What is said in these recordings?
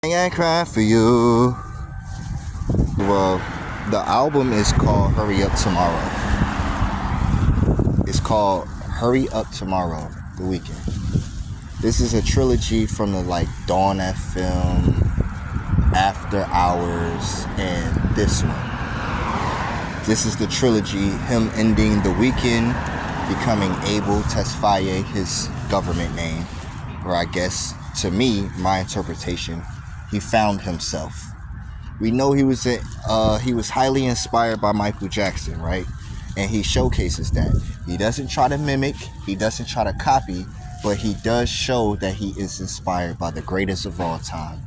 I cry for you. Well, the album is called Hurry Up Tomorrow. It's called Hurry Up Tomorrow, The Weeknd. This is a trilogy from the Dawn FM, After Hours, and this one. This is the trilogy, him ending The Weeknd, becoming Abel Tesfaye, his government name, or I guess, to me, my interpretation, he found himself. We know he was highly inspired by Michael Jackson, right? And he showcases that. He doesn't try to mimic, he doesn't try to copy, but he does show that he is inspired by the greatest of all time,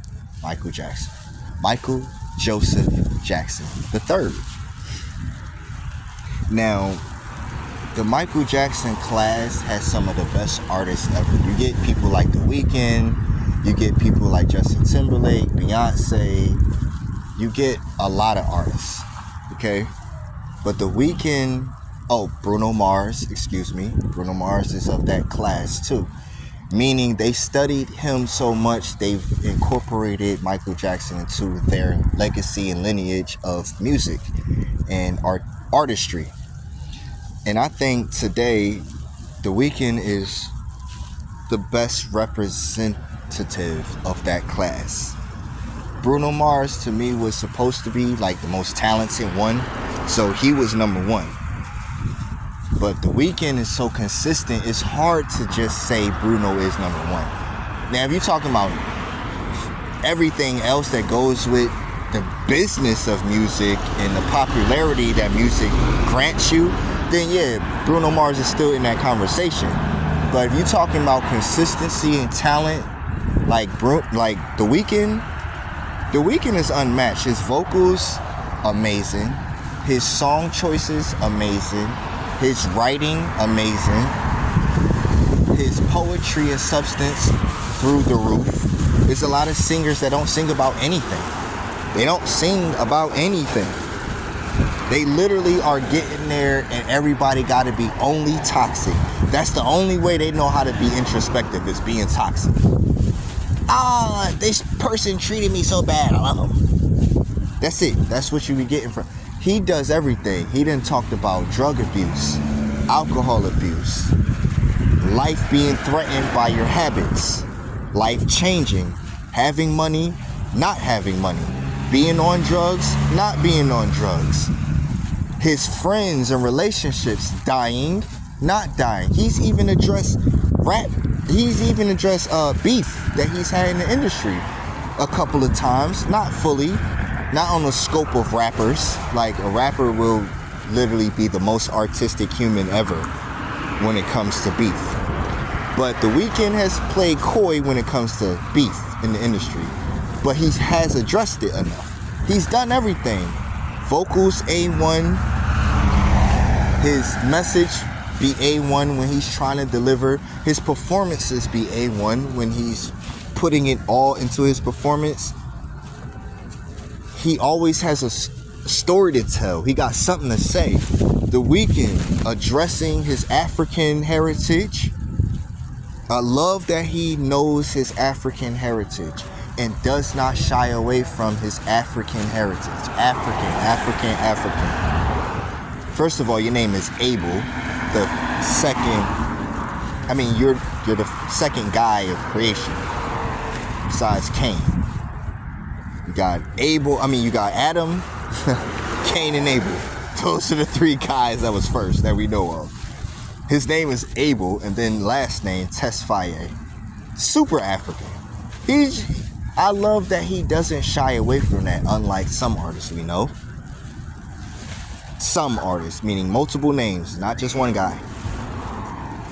Michael Jackson. Michael Joseph Jackson III. Now, the Michael Jackson class has some of the best artists ever. You get people like The Weeknd, you get people like Justin Timberlake, Beyonce, you get a lot of artists, okay? But The Weeknd, Bruno Mars is of that class too. Meaning they studied him so much, they've incorporated Michael Jackson into their legacy and lineage of music and artistry. And I think today, The Weeknd is the best representative of that class. Bruno Mars, to me, was supposed to be the most talented one, so he was number one. But The Weeknd is so consistent, it's hard to just say Bruno is number one. Now, if you're talking about everything else that goes with the business of music and the popularity that music grants you, then yeah, Bruno Mars is still in that conversation. But if you're talking about consistency and talent, The Weeknd is unmatched. His vocals, amazing. His song choices, amazing. His writing, amazing. His poetry and substance, through the roof. There's a lot of singers that don't sing about anything. They don't sing about anything. They literally are getting there and everybody got to be only toxic. That's the only way they know how to be introspective, is being toxic. This person treated me so bad, I love him. That's it. That's what you be getting from. He does everything. He done talked about drug abuse, alcohol abuse, life being threatened by your habits, life changing, having money, not having money, being on drugs, not being on drugs, his friends and relationships dying, not dying. He's even addressed beef that he's had in the industry a couple of times, not fully, not on the scope of rappers. A rapper will literally be the most artistic human ever when it comes to beef. But The Weeknd has played coy when it comes to beef in the industry. But he has addressed it enough. He's done everything. Vocals, A1. His message, be A1 when he's trying to deliver. His performances be A1 when he's putting it all into his performance. He always has a story to tell. He got something to say. The Weeknd addressing his African heritage. I love that he knows his African heritage and does not shy away from his African heritage. African. First of all, your name is Abel. You're the second guy of creation besides Cain. You got Adam, Cain, and Abel. Those are the three guys that was first that we know of. His name is Abel, and then last name Tesfaye. Super African. I love that he doesn't shy away from that, unlike some artists we know. Some artists, meaning multiple names, not just one guy.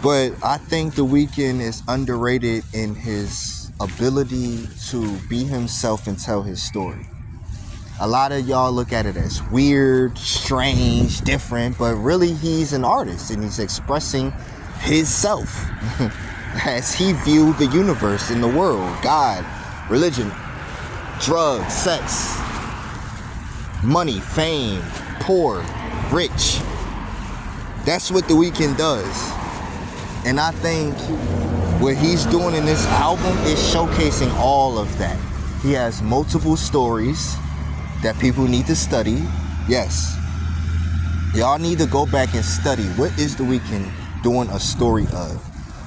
But I think The Weeknd is underrated in his ability to be himself and tell his story. A lot of y'all look at it as weird, strange, different, but really he's an artist and he's expressing himself as he viewed the universe and the world, God, religion, drugs, sex, money, fame, poor, rich. That's what The Weeknd does. And I think what he's doing in this album is showcasing all of that. He has multiple stories that people need to study. Yes. Y'all need to go back and study. What is The Weeknd doing a story of?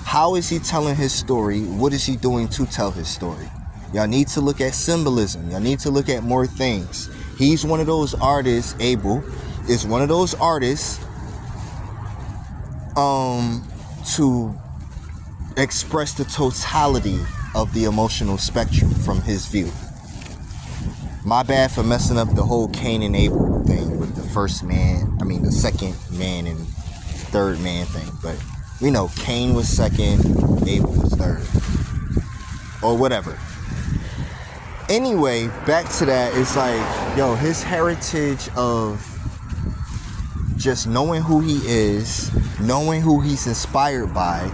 How is he telling his story? What is he doing to tell his story? Y'all need to look at symbolism. Y'all need to look at more things. He's one of those artists, AMILL is one of those artists to express the totality of the emotional spectrum from his view. My bad for messing up the whole Cain and Abel thing with the the second man and third man thing. But we know Cain was second, Abel was third. Or whatever. Anyway, back to that, it's like, yo, his heritage of just knowing who he is, knowing who he's inspired by,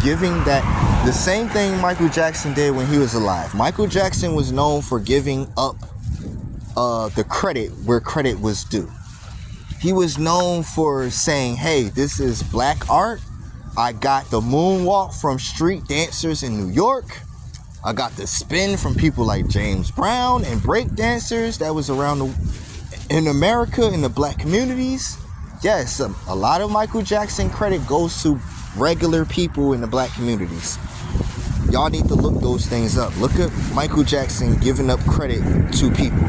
giving that, the same thing Michael Jackson did when he was alive. Michael Jackson was known for giving up the credit where credit was due. He was known for saying, hey, this is black art. I got the moonwalk from street dancers in New York. I got the spin from people like James Brown and break dancers that was around in America in the black communities. Yes, a lot of Michael Jackson credit goes to regular people in the black communities. Y'all need to look those things up. Look at Michael Jackson giving up credit to people.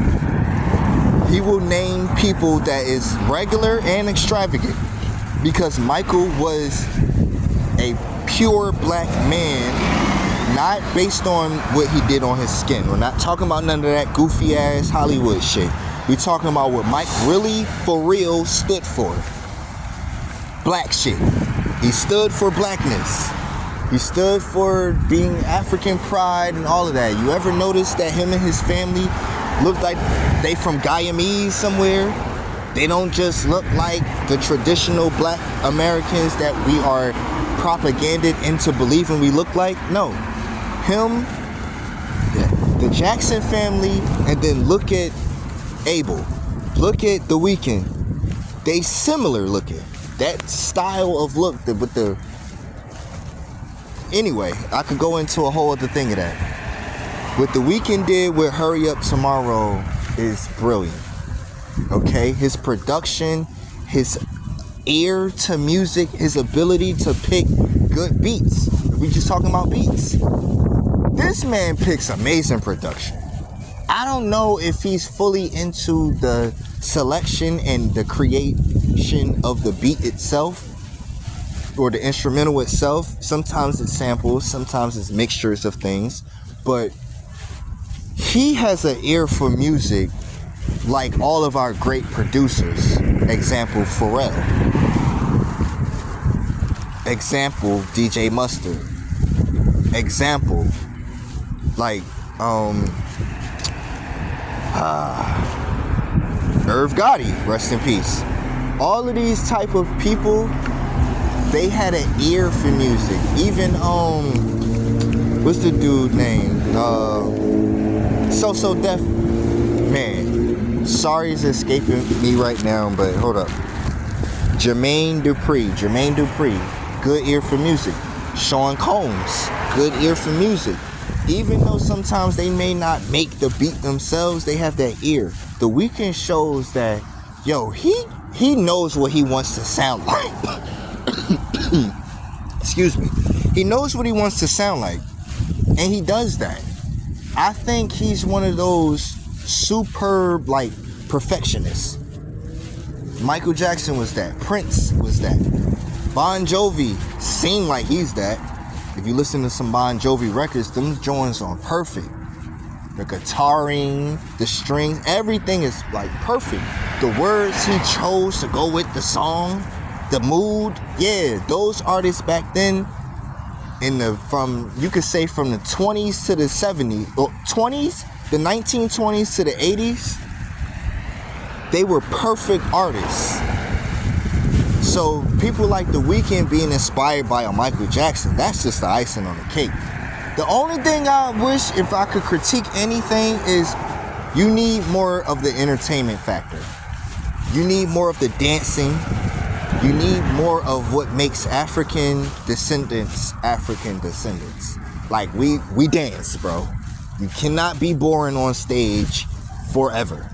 He will name people that is regular and extravagant because Michael was a pure black man, not based on what he did on his skin. We're not talking about none of that goofy ass Hollywood shit. We're talking about what Mike really, for real, stood for. Black shit. He stood for blackness. He stood for being African pride and all of that. You ever notice that him and his family look like they from Guyanese somewhere? They don't just look like the traditional black Americans that we are propaganded into believing we look like. No. Him, the Jackson family, and then look at AMILL. Look at The Weeknd. They similar looking. That style of look with the... Anyway, I could go into a whole other thing of that. What The Weeknd did with Hurry Up Tomorrow is brilliant. Okay? His production, his ear to music, his ability to pick good beats. We just talking about beats. This man picks amazing production. I don't know if he's fully into the selection and the creation of the beat itself or the instrumental itself. Sometimes it's samples, sometimes it's mixtures of things, but he has an ear for music like all of our great producers. Example, Pharrell. Example, DJ Mustard. Example, like Irv Gotti, rest in peace. All of these type of people, they had an ear for music. Even what's the dude name? So Def. Man, sorry it's escaping me right now, but hold up. Jermaine Dupri, good ear for music. Sean Combs, good ear for music. Even though sometimes they may not make the beat themselves, they have that ear. The Weeknd shows that, yo, he knows what he wants to sound like. Excuse me. He knows what he wants to sound like. And he does that. I think he's one of those superb, like, perfectionists. Michael Jackson was that. Prince was that. Bon Jovi seemed like he's that. If you listen to some Bon Jovi records, them joints are perfect. The guitaring, the strings, everything is like perfect. The words he chose to go with the song, the mood, yeah, those artists back then, you could say from the 20s to the 70s, or 20s, the 1920s to the 80s, they were perfect artists. So people like The Weeknd being inspired by a Michael Jackson, that's just the icing on the cake. The only thing I wish, if I could critique anything, is you need more of the entertainment factor. You need more of the dancing. You need more of what makes African descendants. Like we dance, bro. You cannot be boring on stage forever.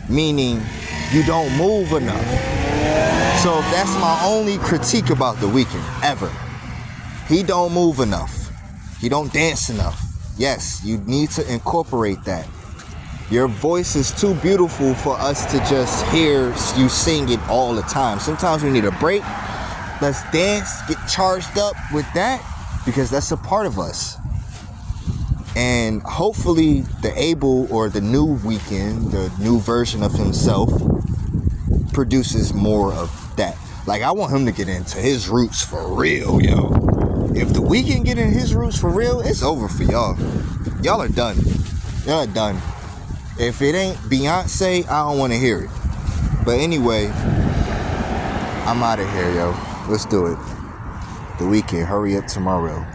Meaning, you don't move enough. So that's my only critique about The Weeknd, ever. He don't move enough. He don't dance enough. Yes, you need to incorporate that. Your voice is too beautiful for us to just hear you sing it all the time. Sometimes we need a break. Let's dance, get charged up with that, because that's a part of us. And hopefully the AMILL or the new Weeknd, the new version of himself, produces more of that. Like, I want him to get into his roots for real, yo. If The Weeknd get in his roots for real, it's over for y'all. Y'all are done. Y'all are done. If it ain't Beyonce, I don't want to hear it. But anyway, I'm out of here, yo. Let's do it. The Weeknd, hurry up tomorrow.